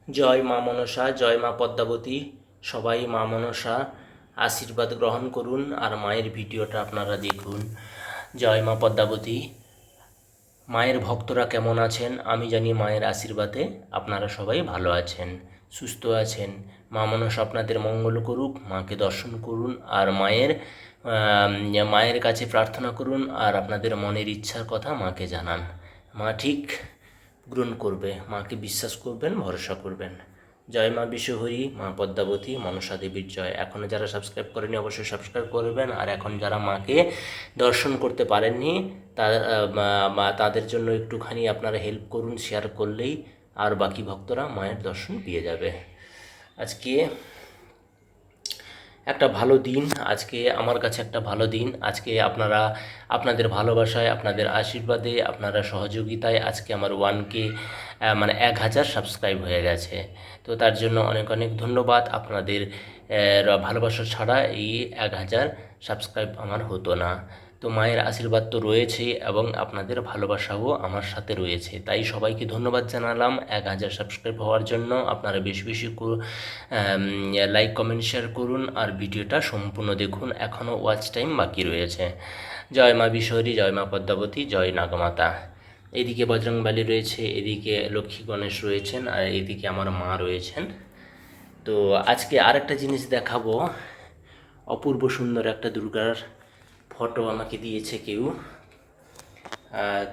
জয় মা মনসা, জয় মা পদ্মাবতী। সবাই মা মনসা আশীর্বাদ গ্রহণ করুন আর মায়ের ভিডিওটা আপনারা দেখুন। জয় মা পদ্মাবতী। মায়ের ভক্তরা কেমন আছেন? আমি জানি মায়ের আশীর্বাদে আপনারা সবাই ভালো আছেন, সুস্থ আছেন। মা মনসা আপনাদের মঙ্গল করুক, মাকে দর্শন করুন আর মায়ের কাছে প্রার্থনা করুন আর আপনাদের মনের ইচ্ছার কথা মাকে জানান। মা ঠিক পূরণ করবে, মাকে বিশ্বাস করবেন, ভরসা করবেন। জয় মা বিশ্বহরি, মা পদ্মাবতী, মনসা দেবীর জয়। এখনও যারা সাবস্ক্রাইব করেনি অবশ্যই সাবস্ক্রাইব করবেন। আর এখন যারা মাকে দর্শন করতে পারেননি তাদের জন্য একটুখানি আপনারা হেল্প করুন, শেয়ার করলেই আর বাকি ভক্তরা মায়ের দর্শন পেয়ে যাবে। আজকে একটা ভালো দিন, আজকে আমার কাছে একটা ভালো দিন। আজকে আপনাদের ভালোবাসায়, আপনাদের আশীর্বাদে, আপনারা সহযোগিতায় আজকে আমার 1K মানে 1000 সাবস্ক্রাইব হয়ে গেছে। তো তার জন্য অনেক অনেক ধন্যবাদ। আপনাদের ভালোবাসা ছাড়া এই 1000 সাবস্ক্রাইব আমার হতো না। তো মায়ের আশীর্বাদ তো রয়েছেই এবং আপনাদের ভালোবাসাও আমার সাথে রয়েছে, তাই সবাইকে ধন্যবাদ জানালাম 1000 সাবস্ক্রাইব হওয়ার জন্য। আপনারা বেশি বেশি লাইক কমেন্ট শেয়ার করুন আর ভিডিওটা সম্পূর্ণ দেখুন, এখনও ওয়াচ টাইম বাকি রয়েছে। জয় মা বিশ্বহরী, জয় মা পদ্মাবতী, জয় নাগমাতা। এদিকে বজরংবলী রয়েছে, এদিকে লক্ষ্মী গণেশ রয়েছেন আর এদিকে আমার মা রয়েছেন। তো আজকে আরেকটা জিনিস দেখাবো। অপূর্ব সুন্দর একটা দুর্গার ফটো আমাকে দিয়েছে কেউ।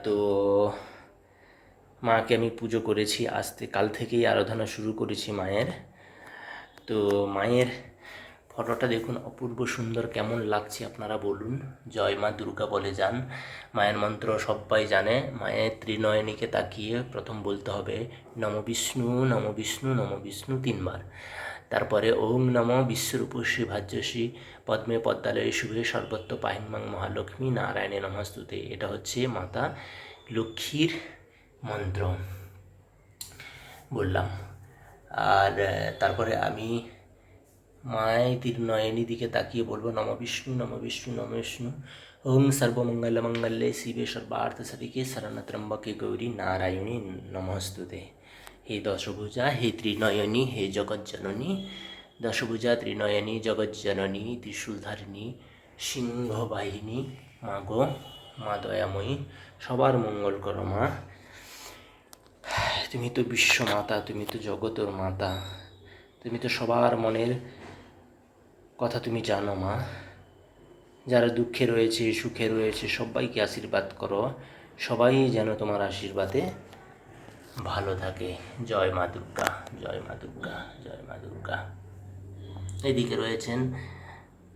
তো মাকে আমি পুজো করেছি, কাল থেকেই আরাধনা শুরু করেছি মায়ের। তো মায়ের ফটোটা দেখুন, অপূর্ব সুন্দর। কেমন লাগছে আপনারা বলুন। জয় মা দুর্গা বলে যান। মায়ের মন্ত্র সবাই জানে। মায়ের ত্রিনয়নীকে তাকিয়ে প্রথম বলতে হবে নম বিষ্ণু, নম বিষ্ণু, নম বিষ্ণু 3 বার। তারপরে ওং নম বিশ্বরূপশ্রী ভাজ্যশ্রী পদ্মে পদ্মালয়ে শুভে সর্বত্র পাহিমাং মহালক্ষ্মী নারায়ণে নমস্তুতে। এটা হচ্ছে মাতা লক্ষ্মীর মন্ত্র বললাম। আর তারপরে আমি মায়ের তীর্ণয়নী দিকে তাকিয়ে বলবো নম বিষ্ণু, নম বিষ্ণু, নম বিষ্ণু। ওং সর্বমঙ্গল মঙ্গলে শিবে সর্বার্থ সাধিকে শরণত্রম্বকে গৌরী নারায়ণী নমস্তুতে। হে দশভুজা, হে ত্রিনয়নী, হে জগজ্জননী। দশভুজা, ত্রিনয়নী, জগজ্জননী, ত্রিশূলধারিণী, সিংহবাহিনী। মা গো, মা দয়াময়ী, সবার মঙ্গল করো মা। তুমি তো বিশ্বমাতা, তুমি তো জগতের মাতা, তুমি তো সবার মনের কথা তুমি জানো মা। যারা দুঃখে রয়েছে, সুখে রয়েছে, সবাইকে আশীর্বাদ করো। সবাই যেন তোমার আশীর্বাদে ভালো থাকে। জয় মা দুর্গা, জয় মা দুর্গা, জয় মা দুর্গা। এদিকে রয়েছেন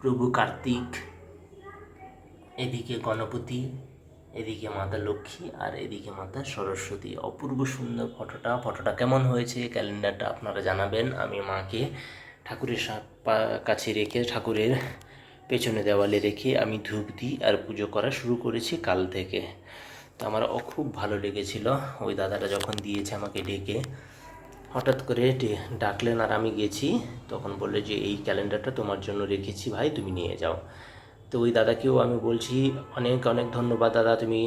প্রভু কার্তিক, এদিকে গণপতি, এদিকে মাতা লক্ষ্মী আর এদিকে মাতা সরস্বতী। অপূর্ব সুন্দর ফটোটা কেমন হয়েছে ক্যালেন্ডারটা আপনারা জানাবেন। আমি মাকে ঠাকুরের কাছে রেখে, ঠাকুরের পেছনে দেওয়ালে রেখে আমি ধূপ দিই আর পুজো করা শুরু করেছি কাল থেকে। তো আমার খুব ভালো লেগেছিল। ওই দাদাটা যখন দিয়েছে আমাকে ডেকে, হঠাৎ করে ডাকলেন আর আমি গেছি, তখন বললে যে এই ক্যালেন্ডারটা তোমার জন্য রেখেছি ভাই, তুমি নিয়ে যাও। তো ওই দাদাকেও আমি বলছি অনেক অনেক ধন্যবাদ দাদা, তুমি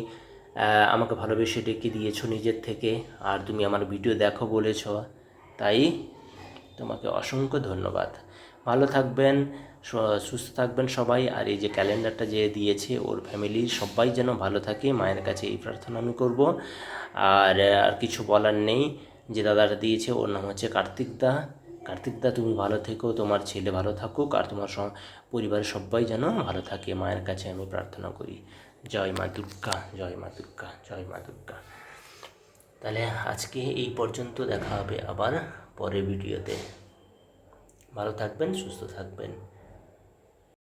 আমাকে ভালোবেসে ডেকে দিয়েছো নিজের থেকে, আর তুমি আমার ভিডিও দেখো বলেছ, তাই তোমাকে অসংখ্য ধন্যবাদ। ভালো থাকবেন, সুস্থ থাকবেন সবাই। আর এই যে ক্যালেন্ডারটা যে দিয়েছে ওর ফ্যামিলির সবাই যেন ভালো থাকে, মায়ের কাছে এই প্রার্থনা আমি করব। আর কিছু বলার নেই। যে দাদাটা দিয়েছে ওর নাম হচ্ছে কার্তিক দা। কার্তিক দা, তুমি ভালো থেকো, তোমার ছেলে ভালো থাকুক আর তোমার পরিবারের সবাই যেন ভালো থাকে, মায়ের কাছে আমি প্রার্থনা করি। জয় মা দুর্গা, জয় মা দুর্গা, জয় মা দুর্গা। তাহলে আজকে এই পর্যন্ত, দেখা হবে আবার পরের ভিডিওতে। ভালো থাকবেন, সুস্থ থাকবেন।